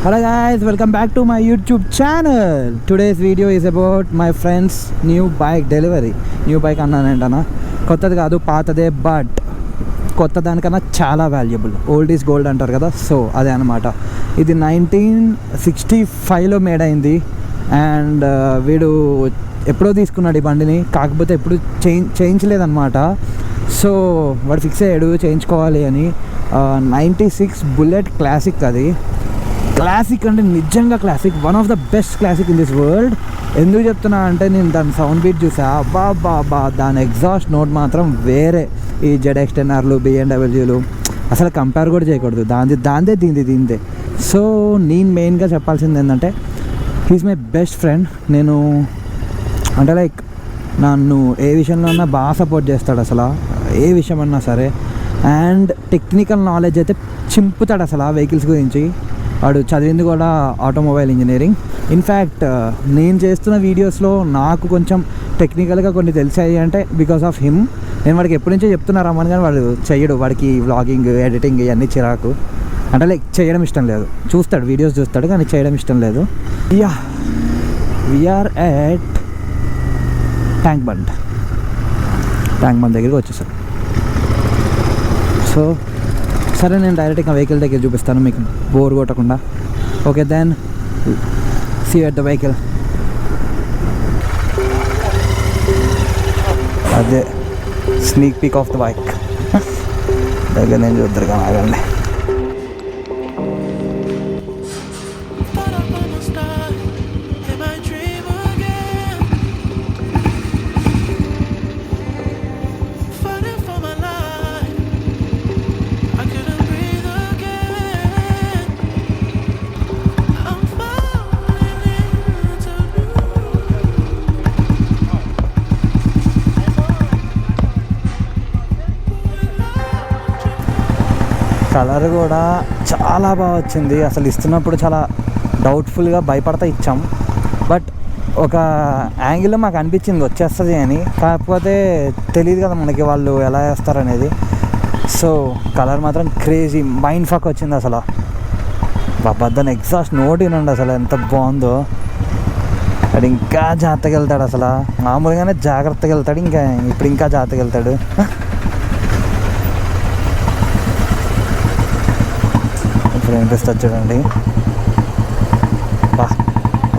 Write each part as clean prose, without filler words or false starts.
Hello guys, welcome back to my YouTube channel. Today's video is about my friend's new bike delivery. New bike అన్నానంటనా, కొత్తది కాదు పాతదే, but కొత్త దానికన్నా చాలా valuable. Old is gold అంటారు కదా, సో అదే అనమాట. ఇది 1965లో మేడ్ అయింది. అండ్ వీడు ఎప్పుడో తీసుకున్నాడు ఈ బండిని, కాకపోతే ఎప్పుడు చేయించలేదన్నమాట. సో వాడు ఫిక్స్ అయ్యాడు చేయించుకోవాలి అని. 96 బుల్లెట్ క్లాసిక్. అది క్లాసిక్ అంటే నిజంగా classic, one of the best classic in this world. ఎందుకు చెప్తున్నా అంటే నేను దాని సౌండ్ బీట్ చూసా, అబ్బా దాని ఎగ్జాస్ట్ నోట్ మాత్రం వేరే. ఈ ZX10Rలు, BMWలు అసలు కంపేర్ కూడా చేయకూడదు. దాందే దీందే. సో నేను మెయిన్గా చెప్పాల్సింది ఏంటంటే, హీస్ మై బెస్ట్ ఫ్రెండ్. నేను అంటే లైక్ నన్ను ఏ విషయంలో అన్నా బాగా సపోర్ట్ చేస్తాడు, అసలు ఏ విషయం అన్నా సరే. అండ్ టెక్నికల్ నాలెడ్జ్ అయితే చింపుతాడు అసలు ఆ వెహికల్స్ గురించి. వాడు చదివింది కూడా ఆటోమొబైల్ ఇంజనీరింగ్. ఇన్ఫ్యాక్ట్ నేను చేస్తున్న వీడియోస్లో నాకు కొంచెం టెక్నికల్గా కొన్ని తెలిసాయి అంటే బికాస్ ఆఫ్ హిమ్. నేను వాడికి ఎప్పటి నుంచో చెప్తున్నా రమ్మని, కానీ వాడు చెయ్యడు. వాడికి వ్లాగింగ్, ఎడిటింగ్ ఇవన్నీ చిరాకు, అంటే లైక్ చేయడం ఇష్టం లేదు. చూస్తాడు, వీడియోస్ చూస్తాడు, కానీ చేయడం ఇష్టం లేదు. Yeah, we are at Tank Bund దగ్గరికి వచ్చేసాను. సో సరే, నేను డైరెక్ట్గా వెహికల్ దగ్గర చూపిస్తాను మీకు బోర్ కొట్టకుండా. Okay, then see at the vehicle. అదే sneak peek of the bike దగ్గర నేను చూద్దరు కానీ ఆగండి. కలర్ కూడా చాలా బాగా వచ్చింది. అసలు ఇస్తున్నప్పుడు చాలా డౌట్ఫుల్గా భయపడతా ఇచ్చాం, బట్ ఒక యాంగిల్లో మాకు అనిపించింది వచ్చేస్తుంది అని. కాకపోతే తెలియదు కదా మనకి వాళ్ళు ఎలా వేస్తారనేది. సో కలర్ మాత్రం క్రేజీ మైండ్ ఫక్ వచ్చింది అసలు. బద్దన ఎగ్జాస్ట్ నోట్ వినండి అసలు ఎంత బాగుందో. అది ఇంకా జాగ్రత్తగా వెళ్తాడు అసలు. మామూలుగానే జాగ్రత్తగా వెళ్తాడు, ఇప్పుడు ఇంకా జాగ్రత్తగా వెళ్తాడు. ఇప్పుడు వినిపిస్తుంది చూడండి.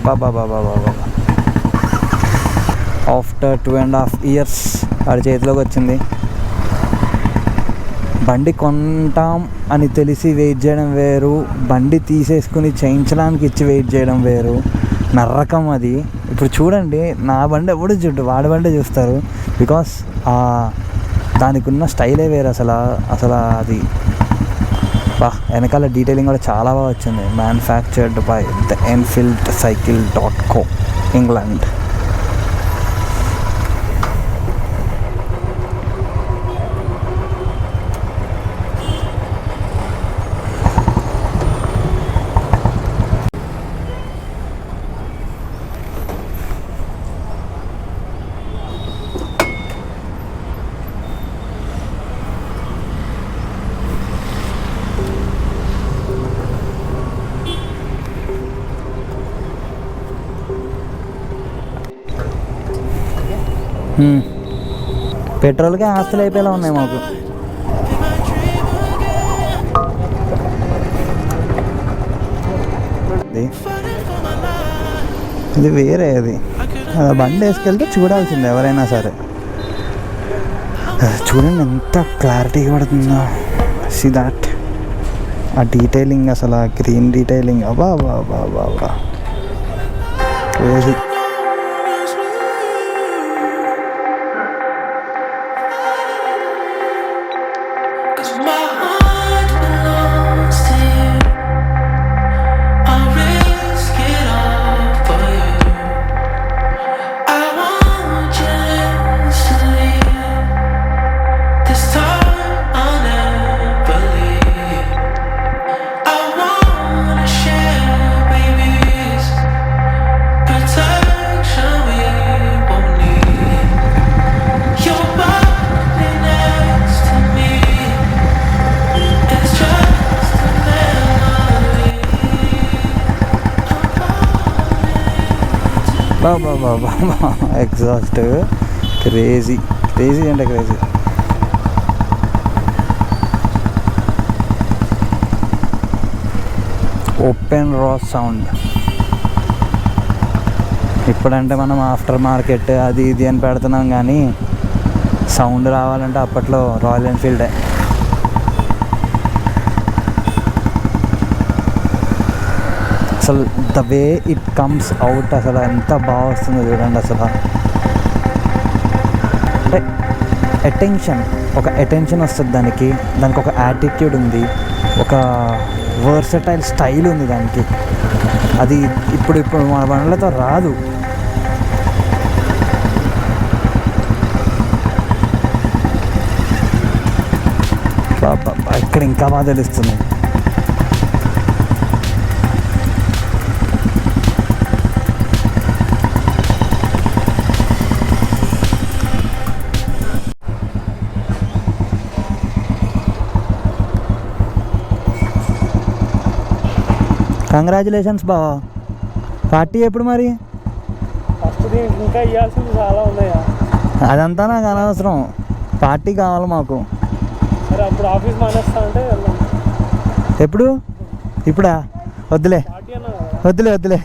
బాబా ఆఫ్టర్ 2.5 years వాడి చేతిలోకి వచ్చింది. బండి కొంటాం అని తెలిసి వెయిట్ చేయడం వేరు, బండి తీసేసుకుని చేయించడానికి ఇచ్చి వెయిట్ చేయడం వేరు. నరకం అది. ఇప్పుడు చూడండి, నా బండి ఎప్పుడు వాడి బండి చూస్తారు, బికాస్ దానికి ఉన్న స్టైలే వేరు అసలు. అది వెనకాల డీటెయిలింగ్ కూడా చాలా బాగా వచ్చింది. Manufactured by the Enfield-Cycle.co, England. పెట్రోల్కే ఆస్తులు అయిపోయేలా ఉన్నాయి మాకు. ఇది వేరే, అది బండి వేసుకెళ్తే చూడాల్సిందే ఎవరైనా సరే. చూడండి ఎంత క్లారిటీగా పడుతుందో. సీ దాట్, ఆ డీటెయిలింగ్ అసలు, ఆ గ్రీన్ డీటెయిలింగ్, అబ్బా క్రేజీ. Turn బాబా బాబా ఎగ్జాస్ట్ క్రేజీ క్రేజీ అంటే క్రేజీ. ఓపెన్ రా సౌండ్. ఇప్పుడంటే మనం ఆఫ్టర్ మార్కెట్ అది ఇది అని పెడుతున్నాం, కానీ సౌండ్ రావాలంటే అప్పట్లో రాయల్ ఎన్ఫీల్డే. అసలు the way it comes out అసలు ఎంత బాగా వస్తుందో చూడండి. అసలు అంటే అటెన్షన్ వస్తుంది దానికి ఒక యాటిట్యూడ్ ఉంది, ఒక వర్సటైల్ స్టైల్ ఉంది దానికి. అది ఇప్పుడు మన బండ్లతో రాదు. ఇక్కడ ఇంకా బాగా తెలుస్తుంది. కంగ్రాచులేషన్స్ బావా. పార్టీ ఎప్పుడు మరి? ఫస్ట్ ఇంకా ఇవ్వాల్సింది చాలా ఉన్నాయా? అదంతా నాకు అనవసరం, పార్టీ కావాలి మాకు. సరే అప్పుడు ఆఫీస్ మానేస్తా అంటే ఎప్పుడు? ఇప్పుడా? వద్దులే వద్దులే వద్దులే.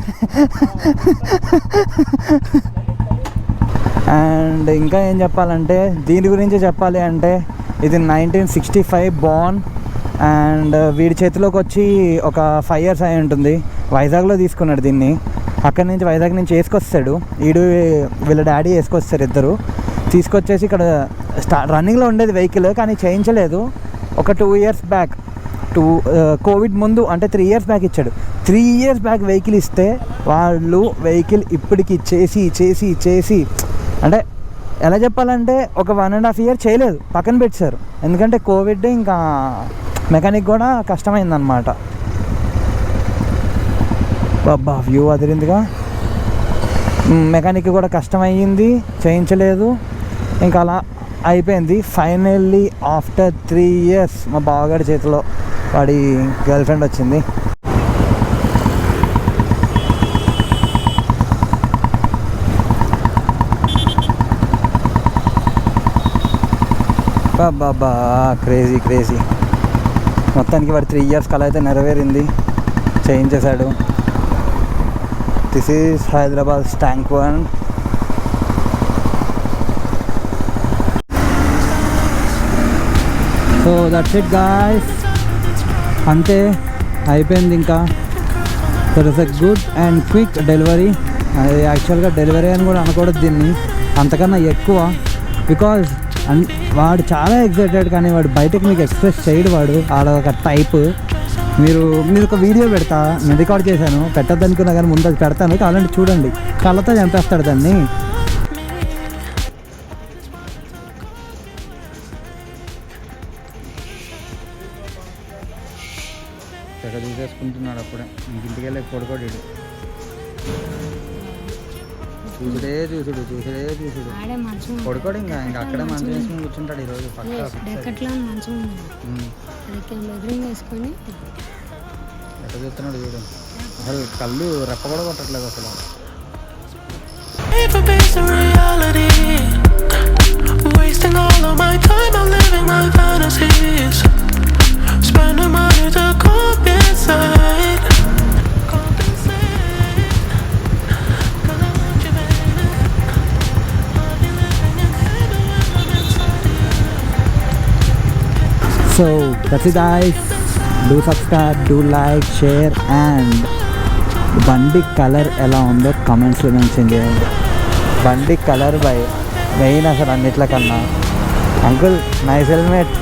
అండ్ ఇంకా ఏం చెప్పాలంటే, దీని గురించి చెప్పాలి అంటే, ఇది 1965 బార్న్. అండ్ వీడి చేతిలోకి వచ్చి ఒక 5 years అయి ఉంటుంది. వైజాగ్లో తీసుకున్నాడు దీన్ని. అక్కడి నుంచి వైజాగ్ నుంచి వేసుకొస్తాడు వీళ్ళ డాడీ వేసుకొస్తారు ఇద్దరు. తీసుకొచ్చేసి ఇక్కడ రన్నింగ్లో ఉండేది వెహికల్, కానీ చేయించలేదు. ఒక 2 years బ్యాక్, కోవిడ్ ముందు అంటే 3 years బ్యాక్ ఇచ్చాడు. 3 years బ్యాక్ వెహికల్ ఇస్తే వాళ్ళు వెహికల్ ఇప్పటికి చేసి అంటే ఎలా చెప్పాలంటే ఒక 1.5 year చేయలేదు, పక్కన పెట్టారు. ఎందుకంటే కోవిడ్ ఇంకా మెకానిక్ కూడా కష్టమైందన్నమాట. బాబా వ్యూ అదిరిందిగా. మెకానిక్ కూడా కష్టమయ్యింది, చేయించలేదు, ఇంకా అలా అయిపోయింది. ఫైనల్లీ ఆఫ్టర్ 3 years మా బావగాడి చేతిలో వాడి గర్ల్ ఫ్రెండ్ వచ్చింది. బాబా క్రేజీ. మొత్తానికి వాడు 3 years కల అయితే నెరవేరింది, చేయించేశాడు. This is Hyderabad Tank Bund. So that's it guys, అంతే అయిపోయింది. ఇంకా that is a good and quick delivery. అది యాక్చువల్గా డెలివరీ అని కూడా అనకూడదు దీన్ని, అంతకన్నా ఎక్కువ. బికాజ్ వాడు చాలా ఎక్సైటెడ్, కానీ వాడు బయటకు మీకు ఎక్స్ప్రెస్ చేయడు. వాడు ఒక టైప్. మీరు ఒక వీడియో పెడతా, నేను రికార్డ్ చేశాను, పెట్టద్దనుకున్నా కానీ ముందు అది పెడతాను, కావాలంటే చూడండి. కళ్ళతో చంపేస్తాడు దాన్ని. తెగ చూసేసుకుంటున్నాడు అప్పుడే. ఇంటికి వెళ్ళి పడుకోడు. చూసుడు పడుకోడు. ఇంకా అక్కడే మంచం వేసుకుని కూర్చుంటాడు ఈరోజు పక్కా. ఎట్లా చూస్తున్నాడు చూడు, అసలు కళ్ళు రెప్ప కూడా కొట్టట్లేదు అసలు. So that's it guys, do subscribe, do like, share and బండి కలర్ ఎలా ఉందో కమెంట్స్లో మెన్షన్ చేయండి. బండి కలర్ మెయిన్ అసలు అన్నిట్ల కన్నా. Uncle nice helmet.